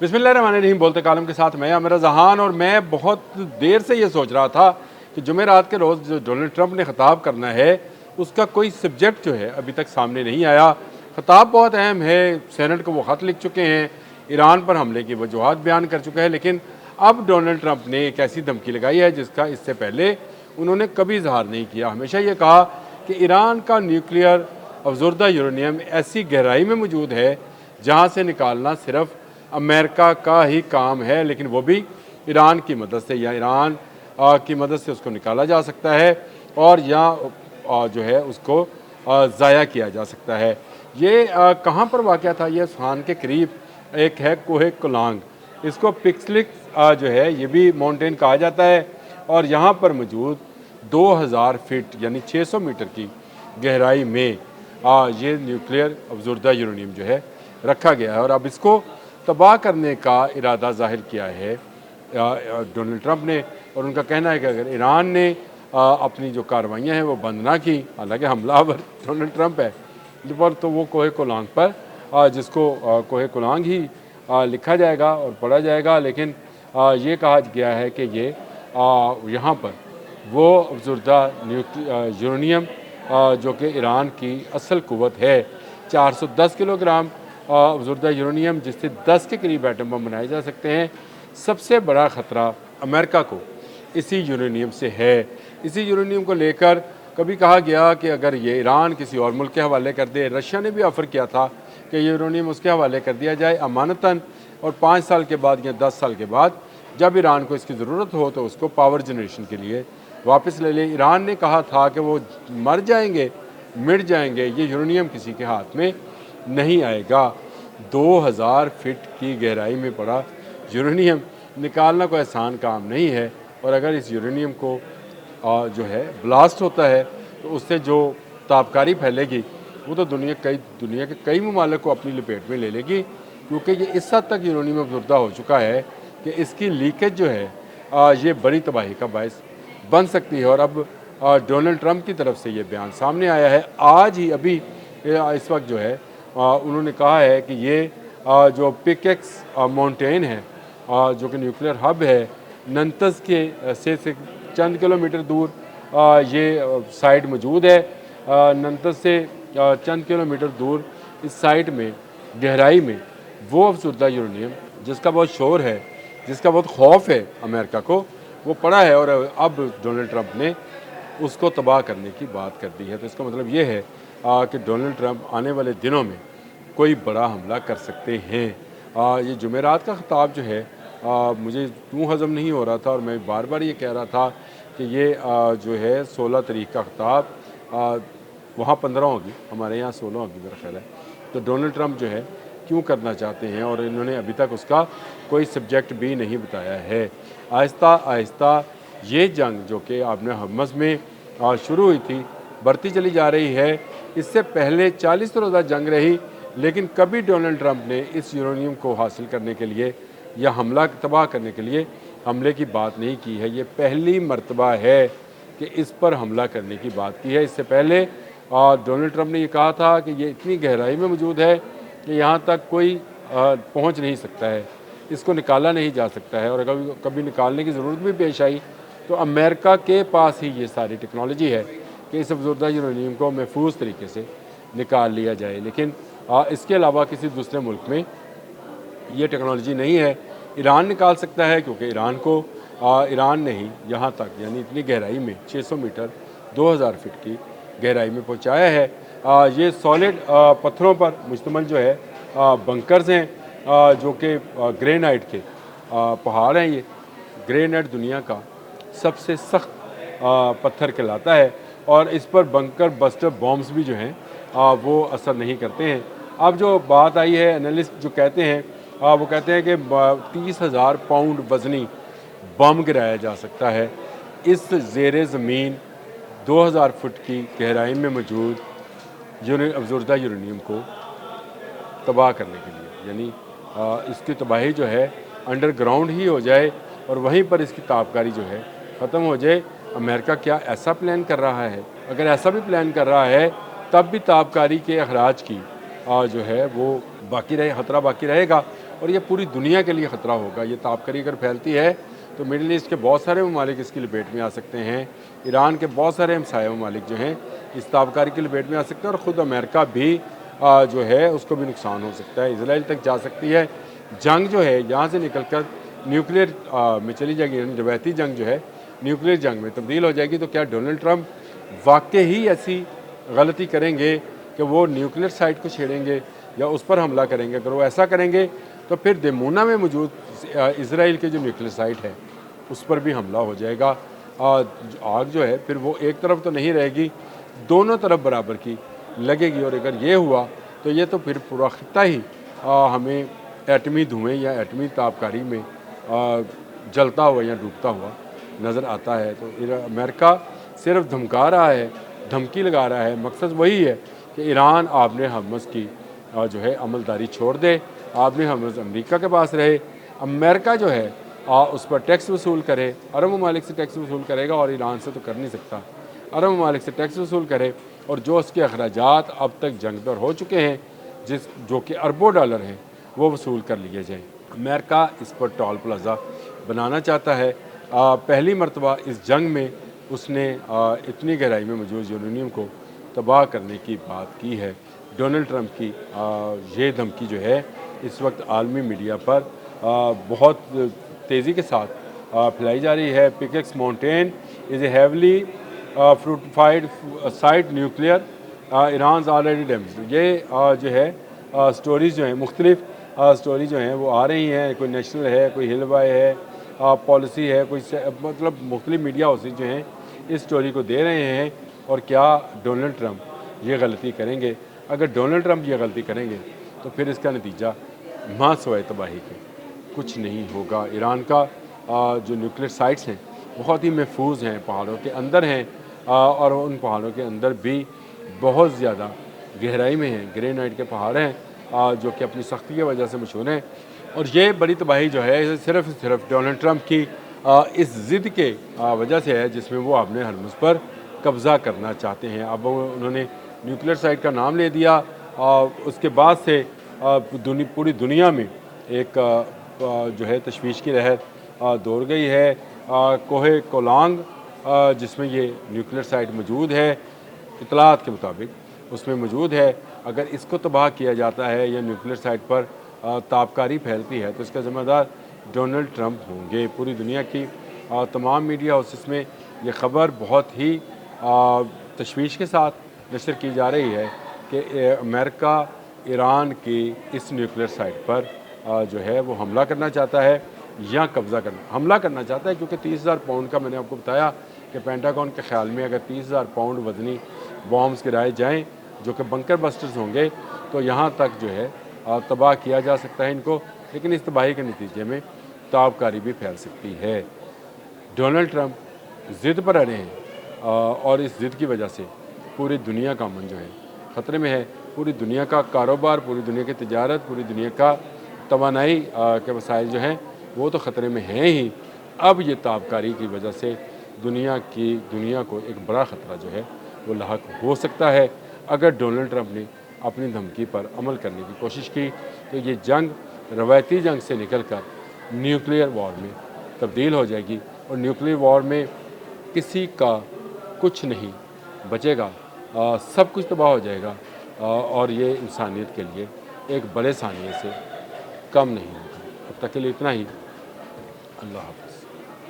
बिस्मिल्लाहिर्रहमानिर्रहीम। बोलते कालम के साथ मैं आमिर जहान। और मैं बहुत देर से ये सोच रहा था कि जुमेरात के रोज़ जो डोनाल्ड ट्रंप ने ख़िताब करना है उसका कोई सब्जेक्ट जो है अभी तक सामने नहीं आया। ख़िताब बहुत अहम है, सेनेट को वो ख़त लिख चुके हैं, ईरान पर हमले की वजूहात बयान कर चुके हैं, लेकिन अब डोनाल्ड ट्रंप ने एक ऐसी धमकी लगाई है जिसका इससे पहले उन्होंने कभी इजहार नहीं किया। हमेशा ये कहा कि ईरान का न्यूक्लियर अफजुर्दा यूरेनियम ऐसी गहराई में मौजूद है जहाँ से निकालना सिर्फ अमेरिका का ही काम है, लेकिन वो भी ईरान की मदद से या ईरान की मदद से उसको निकाला जा सकता है और या जो है उसको ज़ाया किया जा सकता है। ये कहाँ पर वाक़या था? ये असफहान के करीब एक है कोहे कुलांग, इसको पिक्सलिक जो है ये भी माउंटेन कहा जाता है, और यहाँ पर मौजूद 2000 फीट यानी 600 मीटर की गहराई में ये न्यूक्लियर अफजुर्दा यूरेनियम जो है रखा गया है। और अब इसको तबाह करने का इरादा ज़ाहिर किया है डोनाल्ड ट्रंप ने, और उनका कहना है कि अगर ईरान ने अपनी जो कार्रवाइयाँ हैं वो बंद ना की, हालांकि हमलावर डोनाल्ड ट्रंप है पर, तो वो कोहे कुलांग पर जिसको कोहे कुलांग ही लिखा जाएगा और पढ़ा जाएगा, लेकिन ये कहा गया है कि ये यहाँ पर वो अफजुर्दा यूरेनियम जो कि ईरान की असल कुव्वत है 410 किलोग्राम अफजुर्दा यूरेनियम, जिससे 10 के करीब एटम बम बनाए जा सकते हैं। सबसे बड़ा ख़तरा अमेरिका को इसी यूरेनियम से है। इसी यूरेनियम को लेकर कभी कहा गया कि अगर ये ईरान किसी और मुल्क के हवाले कर दे, रशिया ने भी ऑफ़र किया था कि यूरेनियम उसके हवाले कर दिया जाए अमानतन, और 5 साल के बाद या 10 साल के बाद जब ईरान को इसकी ज़रूरत हो तो उसको पावर जनरेशन के लिए वापस ले ले। ईरान ने कहा था कि वो मर जाएंगे, मिट जाएंगे, ये यूरेनियम किसी के हाथ में नहीं आएगा। 2000 फीट की गहराई में पड़ा यूरेनियम निकालना कोई आसान काम नहीं है, और अगर इस यूरेनियम को जो है ब्लास्ट होता है तो उससे जो ताबकारी फैलेगी वो तो दुनिया के कई ममालिक को अपनी लपेट में ले लेगी, क्योंकि ये इस हद तक यूरेनियम अफजुर्दा हो चुका है कि इसकी लीकेज जो है ये बड़ी तबाही का बायस बन सकती है। और अब डोनाल्ड ट्रंप की तरफ से ये बयान सामने आया है आज ही, अभी इस वक्त जो है उन्होंने कहा है कि ये जो पिकेक्स माउंटेन है जो कि न्यूक्लियर हब है, नंतस के से चंद किलोमीटर दूर ये साइट मौजूद है। नंतस से चंद किलोमीटर दूर इस साइट में गहराई में वो अफजुर्दा यूरेनियम जिसका बहुत शोर है, जिसका बहुत खौफ है अमेरिका को, वो पड़ा है, और अब डोनाल्ड ट्रंप ने उसको तबाह करने की बात कर दी है। तो इसका मतलब ये है कि डोनाल्ड ट्रंप आने वाले दिनों में कोई बड़ा हमला कर सकते हैं। ये जुमेरात का ख़िताब जो है मुझे यूँ हज़म नहीं हो रहा था, और मैं बार बार ये कह रहा था कि ये जो है 16 तारीख का ख़िताब वहाँ 15 होगी, हमारे यहाँ 16 होगी मेरा ख्याल है। तो डोनाल्ड ट्रंप जो है क्यों करना चाहते हैं, और इन्होंने अभी तक उसका कोई सब्जेक्ट भी नहीं बताया है। आहिस्ता आहिस्ता ये जंग जो कि आपने हमस में शुरू हुई थी बढ़ती चली जा रही है। इससे पहले 40 रोज़ा जंग रही, लेकिन कभी डोनाल्ड ट्रंप ने इस यूरेनियम को हासिल करने के लिए या हमला तबाह करने के लिए हमले की बात नहीं की है। ये पहली मर्तबा है कि इस पर हमला करने की बात की है। इससे पहले डोनाल्ड ट्रंप ने ये कहा था कि ये इतनी गहराई में मौजूद है कि यहाँ तक कोई पहुँच नहीं सकता है, इसको निकाला नहीं जा सकता है, और अगर कभी निकालने की ज़रूरत भी पेश आई तो अमेरिका के पास ही ये सारी टेक्नोलॉजी है कि इस अफजुर्दा यूरेनियम को महफूज तरीके से निकाल लिया जाए। लेकिन इसके अलावा किसी दूसरे मुल्क में ये टेक्नोलॉजी नहीं है। ईरान निकाल सकता है, क्योंकि ईरान ने ही यहाँ तक यानी इतनी गहराई में 600 मीटर 2000 फीट की गहराई में पहुँचाया है। ये सॉलिड पत्थरों पर मुश्तमिल जो है बंकर्स हैं जो कि ग्रेनाइट के पहाड़ हैं। ये ग्रेनाइट दुनिया का सबसे सख्त पत्थर कहलाता है, और इस पर बंकर बस्टर बॉम्ब्स भी जो हैं वो असर नहीं करते हैं। अब जो बात आई है, एनालिस्ट जो कहते हैं वो कहते हैं कि 30,000 पाउंड वज़नी बम गिराया जा सकता है इस ज़ेरे ज़मीन 2000 फुट की गहराई में मौजूद अफजुर्दा यूरेनियम को तबाह करने के लिए। यानी इसकी तबाही जो है अंडरग्राउंड ही हो जाए और वहीं पर इसकी ताबकारी जो है ख़त्म हो जाए। अमेरिका क्या ऐसा प्लान कर रहा है? अगर ऐसा भी प्लान कर रहा है तब भी ताबकारी के अखराज की जो है वो बाकी रहे, ख़तरा बाकी रहेगा। اور یہ پوری دنیا کے لیے خطرہ ہوگا۔ یہ تابکاری اگر پھیلتی ہے تو مڈل ایسٹ کے بہت سارے ممالک اس کی لپیٹ میں آ سکتے ہیں، ایران کے بہت سارے ہمسایہ ممالک جو ہیں اس تابکاری کی لپیٹ میں آ سکتے ہیں، اور خود امریکہ بھی جو ہے اس کو بھی نقصان ہو سکتا ہے، اسرائیل تک جا سکتی ہے۔ جنگ جو ہے یہاں سے نکل کر نیوکلیئر میں چلی جائے گی، یعنی روایتی جنگ جو ہے نیوکلیئر جنگ میں تبدیل ہو جائے گی۔ تو کیا ڈونلڈ ٹرمپ واقعی ایسی غلطی کریں گے کہ وہ نیوکلیئر سائٹ کو چھیڑیں گے یا اس پر حملہ کریں گے؟ اگر وہ ایسا کریں گے تو پھر دیمونا میں موجود اسرائیل کے جو نیوکلیئر سائٹ ہے اس پر بھی حملہ ہو جائے گا۔ آگ جو ہے پھر وہ ایک طرف تو نہیں رہے گی، دونوں طرف برابر کی لگے گی، اور اگر یہ ہوا تو یہ تو پھر پورا خطہ ہی ہمیں ایٹمی دھوئیں یا ایٹمی تابکاری میں جلتا ہوا یا ڈوبتا ہوا نظر آتا ہے۔ تو امریکہ صرف دھمکا رہا ہے، دھمکی لگا رہا ہے، مقصد وہی ہے کہ ایران آپ نے حرمز کی جو ہے عملداری چھوڑ دے، آپ نے حرمز امریکہ کے پاس رہے، امریکہ جو ہے اس پر ٹیکس وصول کرے، عرب ممالک سے ٹیکس وصول کرے گا، اور ایران سے تو کر نہیں سکتا، عرب ممالک سے ٹیکس وصول کرے، اور جو اس کے اخراجات اب تک جنگ پر ہو چکے ہیں جو کہ اربوں ڈالر ہیں وہ وصول کر لیے جائیں۔ امریکہ اس پر ٹول پلازا بنانا چاہتا ہے۔ پہلی مرتبہ اس جنگ میں اس نے اتنی گہرائی میں موجود یورینیم کو تباہ کرنے کی بات کی ہے۔ ڈونلڈ ٹرمپ کی یہ دھمکی جو ہے اس وقت عالمی میڈیا پر بہت تیزی کے ساتھ پھیلائی جا رہی ہے۔ Pickaxe Mountain is a heavily fortified site nuclear Iran's already damaged. یہ جو ہے سٹوریز جو ہیں مختلف سٹوری جو ہیں وہ آ رہی ہیں، کوئی نیشنل ہے، کوئی ہل وائے ہے، پالیسی ہے، کوئی مطلب مختلف میڈیا ہاؤسز جو ہیں اس سٹوری کو دے رہے ہیں۔ اور کیا ڈونلڈ ٹرمپ یہ غلطی کریں گے؟ اگر ڈونلڈ ٹرمپ یہ غلطی کریں گے تو پھر اس کا نتیجہ ماں سوائے تباہی کے کچھ نہیں ہوگا۔ ایران کا جو نیوکلیئر سائٹس ہیں بہت ہی محفوظ ہیں، پہاڑوں کے اندر ہیں، اور ان پہاڑوں کے اندر بھی بہت زیادہ گہرائی میں ہیں، گرینائٹ کے پہاڑ ہیں جو کہ اپنی سختی کی وجہ سے مشہور ہیں۔ اور یہ بڑی تباہی جو ہے صرف ڈونلڈ ٹرمپ کی اس ضد کے وجہ سے ہے جس میں وہ اپنے ہرمز پر قبضہ کرنا چاہتے ہیں۔ اب انہوں نے نیوکلیئر سائٹ کا نام لے دیا، اس کے بعد سے پوری دنیا میں ایک جو ہے تشویش کی لہر دوڑ گئی ہے۔ کوہ کولانگ جس میں یہ نیوکلیئر سائٹ موجود ہے، اطلاعات کے مطابق اس میں موجود ہے، اگر اس کو تباہ کیا جاتا ہے یا نیوکلیئر سائٹ پر تابکاری پھیلتی ہے تو اس کا ذمہ دار ڈونلڈ ٹرمپ ہوں گے۔ پوری دنیا کی تمام میڈیا ہاؤسز میں یہ خبر بہت ہی تشویش کے ساتھ نشر کی جا رہی ہے کہ امریکہ ایران کی اس نیوکلیئر سائٹ پر جو ہے وہ حملہ کرنا چاہتا ہے یا حملہ کرنا چاہتا ہے، کیونکہ 30,000 پاؤنڈ کا میں نے آپ کو بتایا کہ پینٹاگون کے خیال میں اگر 30,000 پاؤنڈ وزنی بامز گرائے جائیں جو کہ بنکر بسٹرز ہوں گے تو یہاں تک جو ہے تباہ کیا جا سکتا ہے ان کو، لیکن اس تباہی کے نتیجے میں تابکاری بھی پھیل سکتی ہے۔ ڈونلڈ ٹرمپ ضد پر اڑے ہیں، اور اس ضد کی وجہ سے پوری دنیا کا امن جو ہے خطرے میں ہے، پوری دنیا کا کاروبار، پوری دنیا کی تجارت، پوری دنیا کا توانائی کے وسائل جو ہیں وہ تو خطرے میں ہیں ہی۔ اب یہ تابکاری کی وجہ سے دنیا کو ایک بڑا خطرہ جو ہے وہ لاحق ہو سکتا ہے۔ اگر ڈونلڈ ٹرمپ نے اپنی دھمکی پر عمل کرنے کی کوشش کی تو یہ جنگ روایتی جنگ سے نکل کر نیوکلیئر وار میں تبدیل ہو جائے گی، اور نیوکلیئر وار میں کسی کا کچھ نہیں بچے گا، سب کچھ تباہ ہو جائے گا، اور یہ انسانیت کے لیے ایک بڑے ثانیے سے کم نہیں ہوگا۔ اب تک کے لیے اتنا ہی۔ اللہ حافظ۔